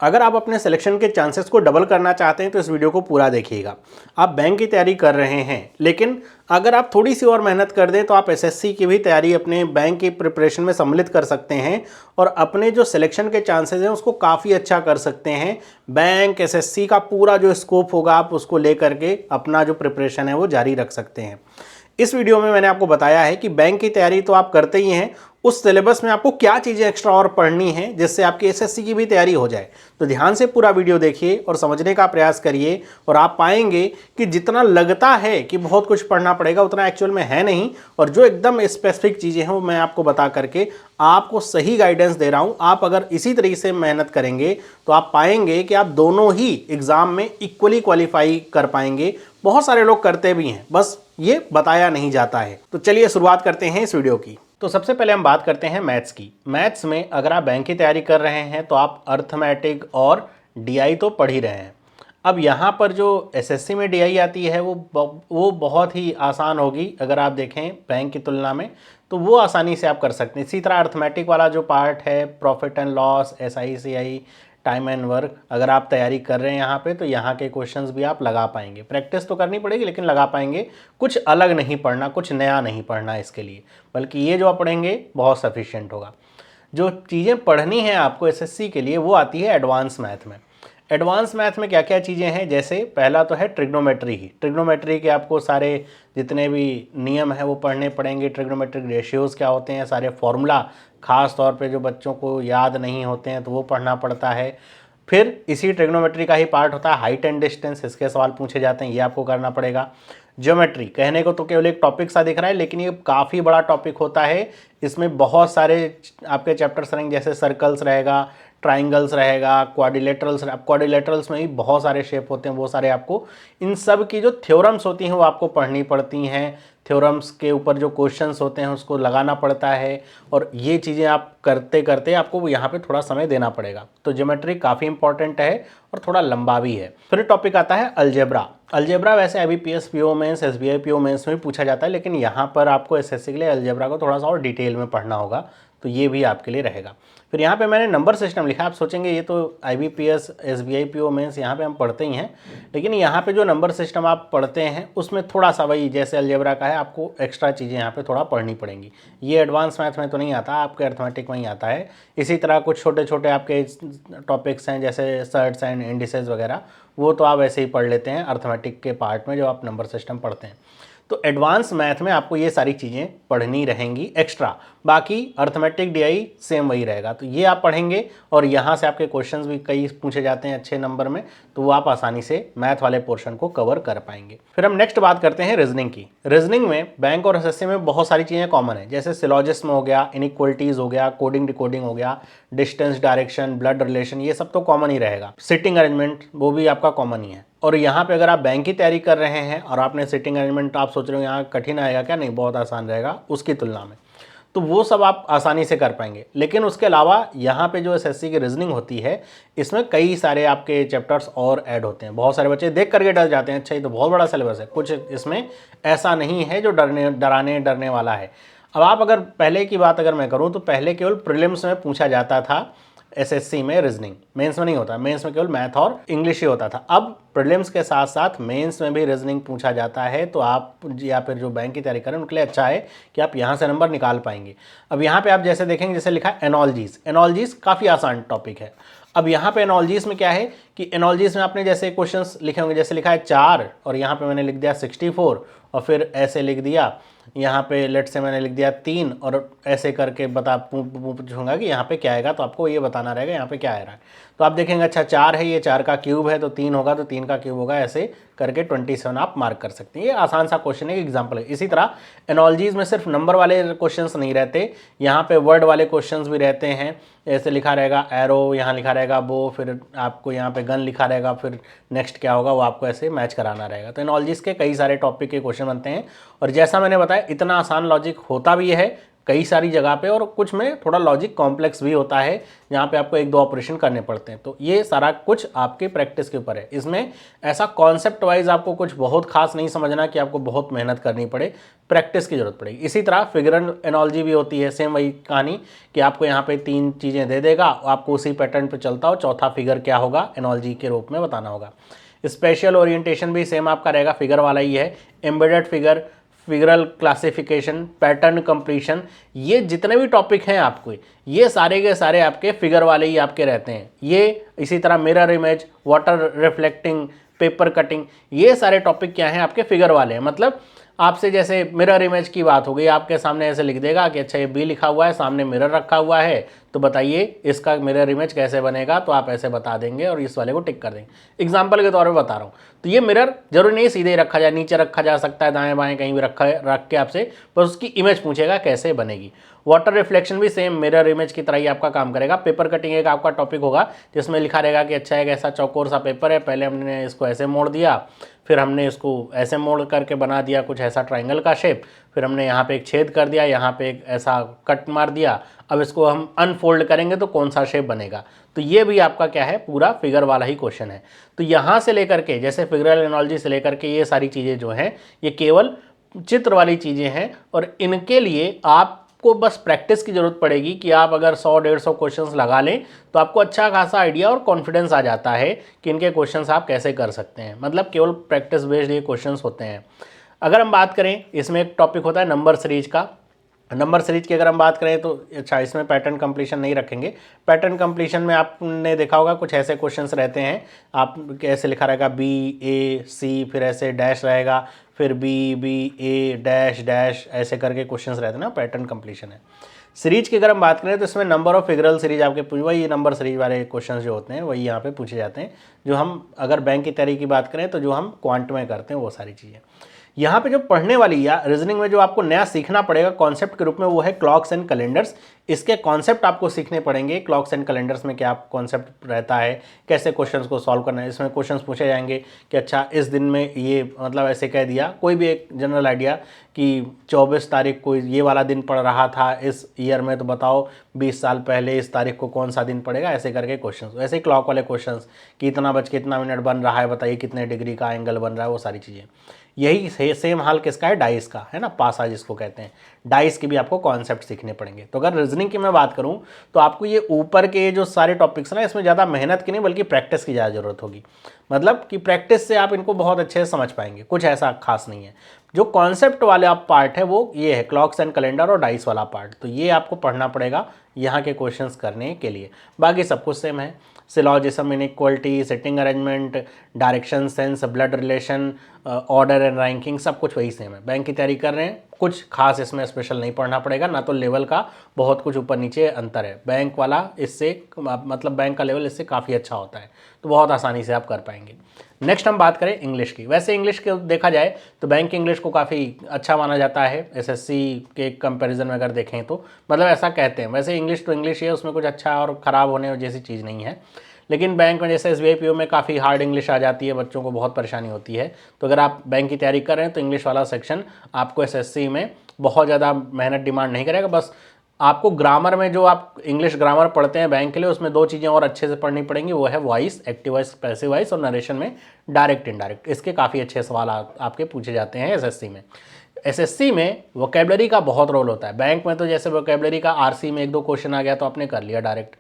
अगर आप अपने सिलेक्शन के चांसेस को डबल करना चाहते हैं तो इस वीडियो को पूरा देखिएगा। आप बैंक की तैयारी कर रहे हैं, लेकिन अगर आप थोड़ी सी और मेहनत कर दें तो आप एसएससी की भी तैयारी अपने बैंक की प्रिपरेशन में सम्मिलित कर सकते हैं और अपने जो सिलेक्शन के चांसेस हैं उसको काफ़ी अच्छा कर सकते हैं। बैंक एसएससी का पूरा जो स्कोप होगा आप उसको लेकर के अपना जो प्रिपरेशन है वो जारी रख सकते हैं। इस वीडियो में मैंने आपको बताया है कि बैंक की तैयारी तो आप करते ही हैं, उस सिलेबस में आपको क्या चीज़ें एक्स्ट्रा और पढ़नी है जिससे आपकी एसएससी की भी तैयारी हो जाए। तो ध्यान से पूरा वीडियो देखिए और समझने का प्रयास करिए और आप पाएंगे कि जितना लगता है कि बहुत कुछ पढ़ना पड़ेगा उतना एक्चुअल में है नहीं, और जो एकदम स्पेसिफिक चीज़ें हैं वो मैं आपको बता करके आपको सही गाइडेंस दे रहा हूँ। आप अगर इसी तरीके से मेहनत करेंगे तो आप पाएंगे कि आप दोनों ही एग्ज़ाम में इक्वली क्वालिफाई कर पाएंगे। बहुत सारे लोग करते भी हैं, बस ये बताया नहीं जाता है। तो चलिए शुरुआत करते हैं इस वीडियो की। तो सबसे पहले हम बात करते हैं मैथ्स की। मैथ्स में अगर आप बैंक की तैयारी कर रहे हैं तो आप अर्थमेटिक और डीआई तो पढ़ ही रहे हैं। अब यहाँ पर जो एसएससी में डीआई आती है वो बहुत ही आसान होगी अगर आप देखें बैंक की तुलना में, तो वो आसानी से आप कर सकते हैं। इसी तरह अर्थमेटिक वाला जो पार्ट है, profit and loss, SI CI, time and work, अगर आप तैयारी कर रहे हैं यहाँ पे तो यहाँ के क्वेश्चंस भी आप लगा पाएंगे। प्रैक्टिस तो करनी पड़ेगी लेकिन लगा पाएंगे। कुछ अलग नहीं पढ़ना, कुछ नया नहीं पढ़ना इसके लिए, बल्कि ये जो आप पढ़ेंगे बहुत सफिशिएंट होगा। जो चीज़ें पढ़नी है आपको एसएससी के लिए वो आती है एडवांस मैथ में। एडवांस मैथ में क्या क्या चीज़ें हैं, जैसे पहला तो है ट्रिग्नोमेट्री ही। ट्रिग्नोमेट्री के आपको सारे जितने भी नियम हैं वो पढ़ने पड़ेंगे। ट्रिग्नोमेट्रिक रेशियोज़ क्या होते हैं, सारे फॉर्मूला ख़ास तौर पे जो बच्चों को याद नहीं होते हैं तो वो पढ़ना पड़ता है। फिर इसी ट्रिग्नोमेट्री का ही पार्ट होता है हाइट एंड डिस्टेंस, इसके सवाल पूछे जाते हैं, ये आपको करना पड़ेगा। ज्योमेट्री कहने को तो केवल एक टॉपिक सा दिख रहा है लेकिन ये काफ़ी बड़ा टॉपिक होता है। इसमें बहुत सारे आपके चैप्टर्स रहेंगे, जैसे सर्कल्स रहेगा, ट्राइंगल्स रहेगा, क्वाड्रिलेटरल्स में भी बहुत सारे शेप होते हैं, वो सारे आपको इन सब की जो थ्योरम्स होती हैं वो आपको पढ़नी पड़ती हैं। थ्योरम्स के ऊपर जो क्वेश्चंस होते हैं उसको लगाना पड़ता है और ये चीज़ें आप करते करते आपको यहाँ पे थोड़ा समय देना पड़ेगा। तो ज्योमेट्री काफ़ी इंपॉर्टेंट है और थोड़ा लंबा भी है। फिर टॉपिक आता है अलजेब्रा। अलजेब्रा वैसे IBPS PO mains, SBI PO mains में पूछा जाता है, लेकिन यहाँ पर आपको एसएससी के लिए अलजेब्रा को थोड़ा सा और डिटेल में पढ़ना होगा, तो ये भी आपके लिए रहेगा। फिर यहाँ पे मैंने नंबर सिस्टम लिखा है। आप सोचेंगे ये तो आईबीपीएस, एसबीआई पीओ मेंस यहाँ पे हम पढ़ते ही हैं, लेकिन यहाँ पे जो नंबर सिस्टम आप पढ़ते हैं उसमें थोड़ा सा वही जैसे अलजेब्रा का है, आपको एक्स्ट्रा चीज़ें यहाँ पे थोड़ा पढ़नी पड़ेंगी। ये एडवांस मैथ में तो नहीं आता, आपके अर्थमेटिक में ही आता है। इसी तरह कुछ छोटे छोटे आपके टॉपिक्स हैं जैसे सर्ट्स एंड इंडिसेस वगैरह, वो तो आप ऐसे ही पढ़ लेते हैं अर्थमेटिक के पार्ट में जब आप नंबर सिस्टम पढ़ते हैं। तो एडवांस मैथ में आपको ये सारी चीज़ें पढ़नी रहेंगी एक्स्ट्रा। बाकी अर्थमेटिक डीआई सेम वही रहेगा, तो ये आप पढ़ेंगे और यहाँ से आपके क्वेश्चंस भी कई पूछे जाते हैं अच्छे नंबर में, तो वो आप आसानी से मैथ वाले पोर्शन को कवर कर पाएंगे। फिर हम नेक्स्ट बात करते हैं रीजनिंग की। रीजनिंग में बैंक और एसएससी में बहुत सारी चीज़ें कॉमन है, जैसे सिलॉजिज्म हो गया, इनइक्वलिटीज़ हो गया, कोडिंग डिकोडिंग हो गया, डिस्टेंस डायरेक्शन, ब्लड रिलेशन, ये सब तो कॉमन ही रहेगा। सिटिंग अरेंजमेंट वो भी आपका कॉमन ही है। और यहाँ पे अगर आप बैंक की तैयारी कर रहे हैं और आपने सिटिंग अरेंजमेंट आप सोच रहे हो यहाँ कठिन आएगा क्या, नहीं, बहुत आसान रहेगा उसकी तुलना में, तो वो सब आप आसानी से कर पाएंगे। लेकिन उसके अलावा यहाँ पे जो एसएससी की रीजनिंग होती है इसमें कई सारे आपके चैप्टर्स और ऐड होते हैं। बहुत सारे बच्चे देख करके डर जाते हैं, अच्छा ये तो बहुत बड़ा सिलेबस है। कुछ इसमें ऐसा नहीं है जो डरने वाला है। अब आप अगर पहले की बात अगर मैं करूँ तो पहले केवल प्रीलिम्स में पूछा जाता था एसएससी में रीजनिंग, मेंस में नहीं होता। मेंस में केवल मैथ और इंग्लिश ही होता था। अब प्रीलिम्स के साथ साथ मेंस में भी रीजनिंग पूछा जाता है, तो आप या फिर जो बैंक की तैयारी करें उनके लिए अच्छा है कि आप यहाँ से नंबर निकाल पाएंगे। अब यहाँ पे आप जैसे देखेंगे, जैसे लिखा है एनोलॉजीज। एनोलॉजीज काफ़ी आसान टॉपिक है। अब यहाँ पे एनोलॉजीज में क्या है कि एनोलॉजीज में आपने जैसे क्वेश्चंस लिखे होंगे, जैसे लिखा है 4 और यहाँ पे मैंने लिख दिया 64 और फिर ऐसे लिख दिया, यहाँ पे लेट से मैंने लिख दिया 3 और ऐसे करके पूछूंगा कि यहाँ पे क्या आएगा, तो आपको ये बताना रहेगा यहाँ पे क्या आ रहा है। तो आप देखेंगे अच्छा 4 है, ये 4 का क्यूब है तो 3 होगा, तो 3 का क्यूब होगा, ऐसे करके 27 आप मार्क कर सकते हैं। ये आसान सा क्वेश्चन है, एग्जाम्पल है। इसी तरह एनोलॉजीज में सिर्फ नंबर वाले क्वेश्चंस नहीं रहते, यहाँ पे वर्ड वाले क्वेश्चंस भी रहते हैं। ऐसे लिखा रहेगा एरो, यहाँ लिखा रहेगा बो, फिर आपको यहाँ पे गन लिखा रहेगा, फिर नेक्स्ट क्या होगा वो आपको ऐसे मैच कराना रहेगा। तो एनोलॉजीज के कई सारे टॉपिक के क्वेश्चन बनते हैं और जैसा मैंने बताया इतना आसान लॉजिक होता भी है, कई सारी जगह पे, और कुछ में थोड़ा लॉजिक कॉम्प्लेक्स भी होता है जहाँ पे आपको एक दो ऑपरेशन करने पड़ते हैं। तो ये सारा कुछ आपके प्रैक्टिस के ऊपर है। इसमें ऐसा कॉन्सेप्ट वाइज आपको कुछ बहुत खास नहीं समझना कि आपको बहुत मेहनत करनी पड़े, प्रैक्टिस की जरूरत पड़ेगी। इसी तरह फिगरल एनोलॉजी भी होती है, सेम वही कहानी कि आपको यहाँ पे 3 चीज़ें दे देगा, आपको उसी पैटर्न पे चलता हो, चौथा फिगर क्या होगा एनोलॉजी के रूप में बताना होगा। स्पेशल ओरिएंटेशन भी सेम आपका रहेगा, फिगर वाला ही है। Embedded figure, figural classification, pattern completion, ये जितने भी टॉपिक हैं आपको, ये सारे के सारे आपके फिगर वाले ही आपके रहते हैं। ये इसी तरह mirror image, water reflecting, paper cutting, ये सारे टॉपिक क्या हैं आपके फिगर वाले हैं। मतलब आपसे जैसे मिरर इमेज की बात हो गई, आपके सामने ऐसे लिख देगा कि अच्छा ये बी लिखा हुआ है, सामने मिरर रखा हुआ है, तो बताइए इसका मिरर इमेज कैसे बनेगा, तो आप ऐसे बता देंगे और इस वाले को टिक कर देंगे। एग्जाम्पल के तौर पे बता रहा हूँ। तो ये मिरर जरूरी नहीं सीधे रखा जाए, नीचे रखा जा सकता है, दाएं बाएं कहीं भी रख के आपसे बस उसकी इमेज पूछेगा कैसे बनेगी। वाटर रिफ्लेक्शन भी सेम मिरर इमेज की तरह ही आपका काम करेगा। पेपर कटिंग एक आपका टॉपिक होगा जिसमें लिखा रहेगा कि अच्छा एक ऐसा चौकोर सा पेपर है, पहले हमने इसको ऐसे मोड़ दिया, फिर हमने इसको ऐसे मोड़ करके बना दिया कुछ ऐसा ट्राइंगल का शेप, फिर हमने यहाँ पे एक छेद कर दिया, यहाँ पे एक ऐसा कट मार दिया, अब इसको हम अनफोल्ड करेंगे तो कौन सा शेप बनेगा। तो ये भी आपका क्या है, पूरा फिगर वाला ही क्वेश्चन है। तो यहाँ से लेकर के जैसे फिगरल एनालॉजी से लेकर के ये सारी चीज़ें जो हैं ये केवल चित्र वाली चीज़ें हैं, और इनके लिए आपको बस प्रैक्टिस की ज़रूरत पड़ेगी कि आप अगर 100-150 क्वेश्चंस लगा लें तो आपको अच्छा खासा आइडिया और कॉन्फिडेंस आ जाता है कि इनके क्वेश्चंस आप कैसे कर सकते हैं। मतलब केवल प्रैक्टिस बेस्ड ये क्वेश्चंस होते हैं। अगर हम बात करें, इसमें एक टॉपिक होता है नंबर सीरीज का। नंबर सीरीज की अगर हम बात करें तो अच्छा इसमें पैटर्न कंप्लीशन नहीं रखेंगे। पैटर्न कंप्लीशन में आपने देखा होगा कुछ ऐसे क्वेश्चंस रहते हैं, आप कैसे लिखा रहेगा BAC, फिर ऐसे डैश रहेगा, फिर BBA डैश डैश, ऐसे करके क्वेश्चंस रहते हैं ना, पैटर्न कंप्लीशन है। सीरीज की अगर हम बात करें तो इसमें नंबर ऑफ फिगरल सीरीज आपके वही नंबर सीरीज वाले क्वेश्चंस जो होते हैं वही यहाँ पे पूछे जाते हैं, जो हम अगर बैंक की तैयारी की बात करें तो जो हम क्वांट में करते हैं वो सारी चीज़ें। यहाँ पे जो पढ़ने वाली या रीजनिंग में जो आपको नया सीखना पड़ेगा कॉन्सेप्ट के रूप में वो है क्लॉक्स एंड कैलेंडर्स। इसके कॉन्सेप्ट आपको सीखने पड़ेंगे। क्लॉक्स एंड कैलेंडर्स में क्या कॉन्सेप्ट रहता है, कैसे क्वेश्चंस को सॉल्व करना है। इसमें क्वेश्चंस पूछे जाएंगे कि अच्छा इस दिन में ये मतलब ऐसे कह दिया, कोई भी एक जनरल आइडिया कि 24 तारीख को ये वाला दिन पड़ रहा था इस ईयर में, तो बताओ 20 साल पहले इस तारीख को कौन सा दिन पड़ेगा, ऐसे करके क्वेश्चंस। वैसे ही क्लॉक वाले क्वेश्चंस कि इतना बज के इतना मिनट बन रहा है, बताइए कितने डिग्री का एंगल बन रहा है, वो सारी चीज़ें। यही सेम हाल किसका है, डाइस का है ना, पासा जिसको कहते हैं। डाइस के भी आपको कॉन्सेप्ट सीखने पड़ेंगे। तो अगर रीजनिंग की मैं बात करूं तो आपको ये ऊपर के जो सारे टॉपिक्स ना, इसमें ज़्यादा मेहनत की नहीं बल्कि प्रैक्टिस की ज़्यादा ज़रूरत होगी। मतलब कि प्रैक्टिस से आप इनको बहुत अच्छे से समझ पाएंगे, कुछ ऐसा खास नहीं है। जो कॉन्सेप्ट वाला पार्ट है वो ये है क्लॉक्स एंड कैलेंडर और डाइस वाला पार्ट, तो ये आपको पढ़ना पड़ेगा यहाँ के क्वेश्चंस करने के लिए। बाकी सब कुछ सेम है, syllogism, inequality, setting arrangement, direction sense, blood relation, order and ranking, सब कुछ वही सेम है। बैंक की तैयारी कर रहे हैं, कुछ खास इसमें स्पेशल नहीं पढ़ना पड़ेगा, ना तो लेवल का बहुत कुछ ऊपर नीचे अंतर है। बैंक वाला इससे मतलब बैंक का लेवल इससे काफ़ी अच्छा होता है, तो बहुत आसानी से आप कर पाएंगे। नेक्स्ट हम बात करें इंग्लिश की। वैसे इंग्लिश के देखा जाए तो बैंक इंग्लिश को काफ़ी अच्छा माना जाता है एसएससी के कंपैरिजन में अगर देखें तो, मतलब ऐसा कहते हैं। वैसे इंग्लिश तो इंग्लिश ही है, उसमें कुछ अच्छा और ख़राब होने जैसी चीज़ नहीं है। लेकिन बैंक में जैसे SBI PO में काफ़ी हार्ड इंग्लिश आ जाती है, बच्चों को बहुत परेशानी होती है। तो अगर आप बैंक की तैयारी कर रहे हैं तो इंग्लिश वाला सेक्शन आपको SSC में बहुत ज़्यादा मेहनत डिमांड नहीं करेगा। बस आपको ग्रामर में जो आप इंग्लिश ग्रामर पढ़ते हैं बैंक के लिए, उसमें 2 चीज़ें और अच्छे से पढ़नी पड़ेंगी, वो है voice, active voice, passive voice, और नरेशन में डायरेक्ट इनडायरेक्ट। इसके काफ़ी अच्छे सवाल आपके पूछे जाते हैं SSC में। SSC में वोकेबलरी का बहुत रोल होता है। बैंक में तो जैसे वोकेबलरी का RC में 1-2 क्वेश्चन आ गया तो आपने कर लिया डायरेक्ट।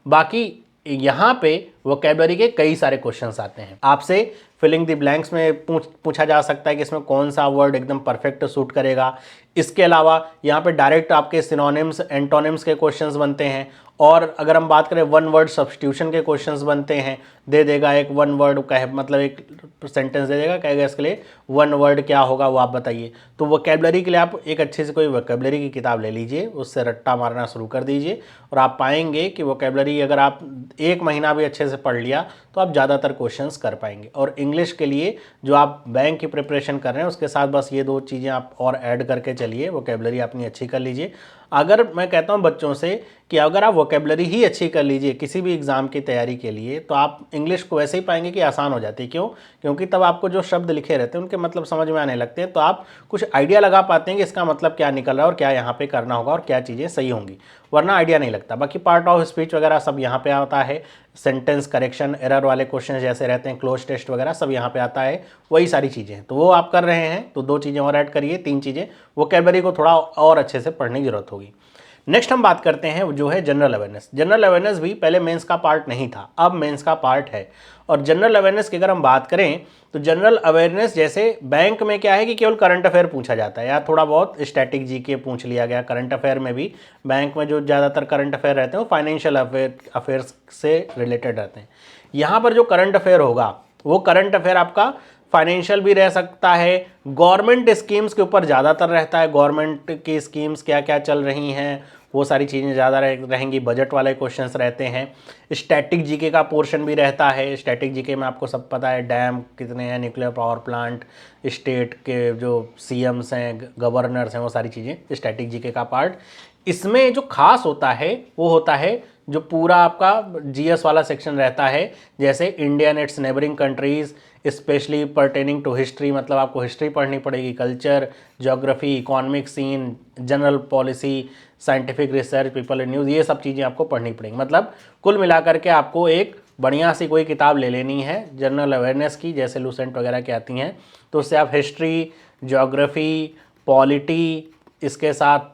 बाकी यहाँ पे वोकेबलरी के कई सारे क्वेश्चंस आते हैं। आपसे फिलिंग द ब्लैंक्स में पूछा जा सकता है कि इसमें कौन सा वर्ड एकदम परफेक्ट सूट करेगा। इसके अलावा यहाँ पे डायरेक्ट आपके सिनोनिम्स, एंटोनिम्स के क्वेश्चंस बनते हैं। और अगर हम बात करें 1 वर्ड सब्स्टिट्यूशन के क्वेश्चंस बनते हैं, दे देगा एक 1 वर्ड का मतलब एक सेंटेंस दे देगा, कहेगा इसके लिए 1 वर्ड क्या होगा वो आप बताइए। तो वोकेबलरी के लिए आप एक अच्छे से कोई वोकेबलरी की किताब ले लीजिए, उससे रट्टा मारना शुरू कर दीजिए, और आप पाएंगे कि वोकेबलरी अगर आप 1 महीना भी अच्छे से पढ़ लिया तो आप ज़्यादातर क्वेश्चंस कर पाएंगे। और इंग्लिश के लिए जो आप बैंक की प्रिपरेशन कर रहे हैं उसके साथ बस ये 2 चीज़ें आप और ऐड करके चलिए, वोकेबलरी अपनी अच्छी कर लीजिए। अगर मैं कहता हूं बच्चों से कि अगर आप वोकेबलरी ही अच्छी कर लीजिए किसी भी एग्ज़ाम की तैयारी के लिए, तो आप इंग्लिश को वैसे ही पाएंगे कि आसान हो जाती है। क्यों? क्योंकि तब आपको जो शब्द लिखे रहते हैं उनके मतलब समझ में आने लगते हैं, तो आप कुछ आइडिया लगा पाते हैं कि इसका मतलब क्या निकल रहा है और क्या यहाँ पे करना होगा और क्या चीज़ें सही होंगी, वरना आइडिया नहीं लगता। बाकी पार्ट ऑफ स्पीच वगैरह सब यहाँ पे आता है, सेंटेंस करेक्शन, एरर वाले क्वेश्चन जैसे रहते हैं, क्लोज टेस्ट वगैरह सब यहाँ पे आता है, वही सारी चीज़ें। तो वो आप कर रहे हैं तो 2 चीज़ें और ऐड करिए, 3 चीज़ें, वोकैबुलरी को थोड़ा और अच्छे से पढ़ने की जरूरत होगी। नेक्स्ट हम बात करते हैं जो है जनरल अवेयरनेस। जनरल अवेयरनेस भी पहले मेंस का पार्ट नहीं था, अब मेंस का पार्ट है। और जनरल अवेयरनेस की अगर हम बात करें तो जनरल अवेयरनेस जैसे बैंक में क्या है कि केवल करंट अफेयर पूछा जाता है या थोड़ा बहुत स्टैटिक जीके पूछ लिया गया। करंट अफेयर में भी बैंक में जो ज़्यादातर करंट अफेयर रहते हैं वो फाइनेंशियल अफेयर्स से रिलेटेड रहते हैं। यहाँ पर जो करंट अफेयर होगा वो करंट अफेयर आपका फाइनेंशियल भी रह सकता है, गवर्नमेंट स्कीम्स के ऊपर ज़्यादातर रहता है, गवर्नमेंट की स्कीम्स क्या क्या चल रही हैं वो सारी चीज़ें ज़्यादा रहेंगी, बजट वाले क्वेश्चंस रहते हैं। स्टैटिक जीके का पोर्शन भी रहता है। स्टैटिक जीके में आपको सब पता है, डैम कितने हैं, न्यूक्लियर पावर प्लांट, स्टेट के जो सीएम्स हैं, गवर्नर्स हैं, वो सारी चीज़ें स्टैटिक जीके का पार्ट। इसमें जो खास होता है वो होता है जो पूरा आपका जीएस वाला सेक्शन रहता है, जैसे India and its neighbouring countries, especially pertaining to history, मतलब आपको हिस्ट्री पढ़नी पड़ेगी, culture, geography, economic scene, general policy, scientific research, people and news, ये सब चीज़ें आपको पढ़नी पड़ेंगी। मतलब कुल मिलाकर के आपको एक बढ़िया सी कोई किताब ले लेनी है जनरल अवेयरनेस की, जैसे लूसेंट वगैरह की आती हैं, तो उससे आप हिस्ट्री, ज्योग्राफी, पॉलिटी, इसके साथ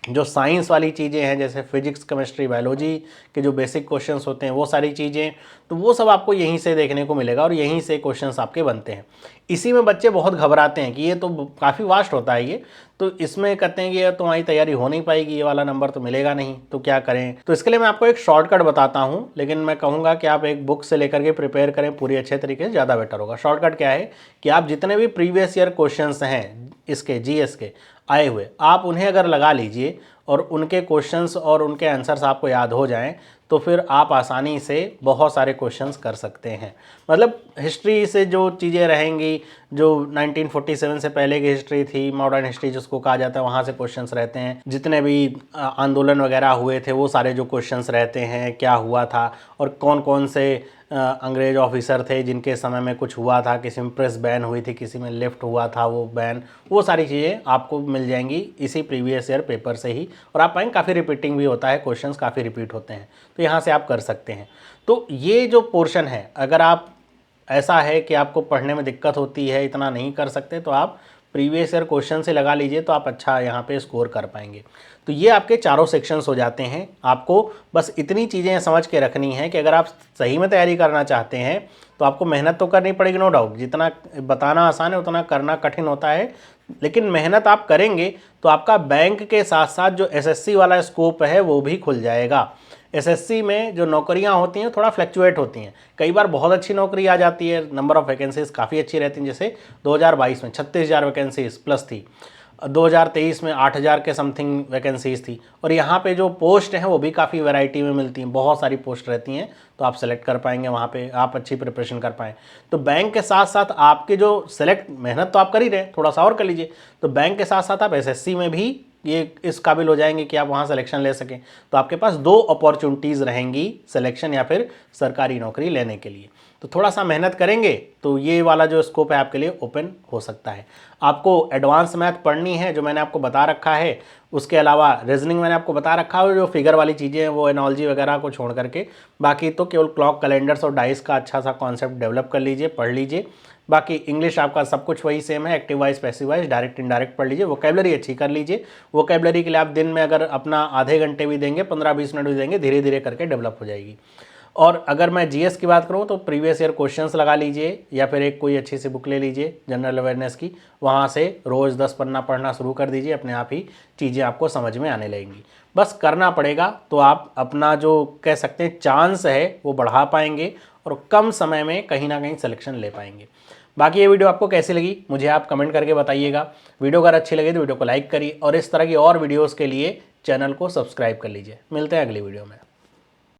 जो साइंस वाली चीज़ें हैं जैसे फिजिक्स, केमिस्ट्री, बायोलॉजी के जो बेसिक क्वेश्चंस होते हैं वो सारी चीज़ें, तो वो सब आपको यहीं से देखने को मिलेगा और यहीं से क्वेश्चंस आपके बनते हैं। इसी में बच्चे बहुत घबराते हैं कि ये तो काफ़ी वास्ट होता है ये, तो इसमें कहते हैं कि ये तुम्हारी तैयारी हो नहीं पाएगी, ये वाला नंबर तो मिलेगा नहीं, तो क्या करें। तो इसके लिए मैं आपको एक शॉर्टकट बताता हूँ, लेकिन मैं कहूँगा कि आप एक बुक से लेकर के प्रिपेयर करें पूरी अच्छे तरीके से, ज़्यादा बेटर होगा। शॉर्टकट क्या है कि आप जितने भी प्रीवियस ईयर क्वेश्चंस हैं इसके जीएस के आए हुए, आप उन्हें अगर लगा लीजिए और उनके क्वेश्चंस और उनके आंसर्स आपको याद हो जाएं, तो फिर आप आसानी से बहुत सारे क्वेश्चंस कर सकते हैं। मतलब हिस्ट्री से जो चीज़ें रहेंगी, जो 1947 से पहले की हिस्ट्री थी, मॉडर्न हिस्ट्री जिसको कहा जाता है, वहाँ से क्वेश्चंस रहते हैं। जितने भी आंदोलन वगैरह हुए थे वो सारे जो क्वेश्चंस रहते हैं, क्या हुआ था और कौन कौन से अंग्रेज ऑफिसर थे जिनके समय में कुछ हुआ था, किसी में प्रेस बैन हुई थी, किसी में लेफ्ट हुआ था वो बैन, वो सारी चीज़ें आपको मिल जाएंगी इसी प्रीवियस ईयर पेपर से ही। और आप पाएंगे काफ़ी रिपीटिंग भी होता है, क्वेश्चंस काफ़ी रिपीट होते हैं, तो यहाँ से आप कर सकते हैं। तो ये जो पोर्शन है, अगर आप ऐसा है कि आपको पढ़ने में दिक्कत होती है, इतना नहीं कर सकते, तो आप प्रीवियस ईयर क्वेश्चन से लगा लीजिए, तो आप अच्छा यहाँ पे स्कोर कर पाएंगे। तो ये आपके चारों सेक्शंस हो जाते हैं। आपको बस इतनी चीज़ें समझ के रखनी है कि अगर आप सही में तैयारी करना चाहते हैं तो आपको मेहनत तो करनी पड़ेगी, नो डाउट। जितना बताना आसान है उतना करना कठिन होता है, लेकिन मेहनत आप करेंगे तो आपका बैंक के साथ साथ जो एसएससी वाला स्कोप है वो भी खुल जाएगा। एसएससी में जो नौकरियां होती हैं थोड़ा फ्लैक्चुएट होती हैं, कई बार बहुत अच्छी नौकरी आ जाती है, नंबर ऑफ़ वैकेंसीज काफ़ी अच्छी रहती हैं। जैसे 2022 में 36,000 वैकेंसीज प्लस थी, 2023 में 8,000 के समथिंग वैकेंसीज थी, और यहाँ पे जो पोस्ट हैं वो भी काफ़ी वैरायटी में मिलती हैं, बहुत सारी पोस्ट रहती हैं, तो आप सेलेक्ट कर पाएंगे वहाँ पे, आप अच्छी प्रिपरेशन कर पाएँ। तो बैंक के साथ साथ आपके जो सेलेक्ट, मेहनत तो आप कर ही रहे, थोड़ा सा और कर लीजिए, तो बैंक के साथ साथ आप एसएससी में भी ये इस काबिल हो जाएंगे कि आप वहाँ सिलेक्शन ले सकें। तो आपके पास 2 अपॉर्चुनिटीज़ रहेंगी, सिलेक्शन या फिर सरकारी नौकरी लेने के लिए। तो थोड़ा सा मेहनत करेंगे तो ये वाला जो स्कोप है आपके लिए ओपन हो सकता है। आपको एडवांस मैथ पढ़नी है जो मैंने आपको बता रखा है, उसके अलावा रीजनिंग मैंने आपको बता रखा है, जो फिगर वाली चीज़ें हैं वो एनोलॉजी वगैरह को छोड़ करके, बाकी तो केवल क्लॉक, कैलेंडर्स और डाइस का अच्छा सा कॉन्सेप्ट डेवलप कर लीजिए, पढ़ लीजिए। बाकी इंग्लिश आपका सब कुछ वही सेम है, active voice, passive wise, direct indirect पढ़ लीजिए। वोकैबुलरी अच्छी कर लीजिए। वोकैबुलरी के लिए आप दिन में अगर अपना आधे घंटे भी देंगे, 15-20 मिनट भी देंगे, धीरे धीरे करके डेवलप हो जाएगी। और अगर मैं जीएस की बात करूं तो प्रीवियस ईयर क्वेश्चंस लगा लीजिए या फिर एक कोई अच्छी सी बुक ले लीजिए जनरल अवेयरनेस की, वहां से रोज़ 10 पन्ना पढ़ना शुरू कर दीजिए, अपने आप ही चीज़ें आपको समझ में आने लगेंगी। बस करना पड़ेगा तो आप अपना जो कह सकते हैं चांस है वो बढ़ा पाएंगे और कम समय में कहीं ना कहीं सिलेक्शन ले पाएंगे। बाकी ये वीडियो आपको कैसी लगी मुझे आप कमेंट करके बताइएगा। वीडियो अगर अच्छी लगी तो वीडियो को लाइक करिए और इस तरह की और वीडियोज़ के लिए चैनल को सब्सक्राइब कर लीजिए। मिलते हैं अगली वीडियो में।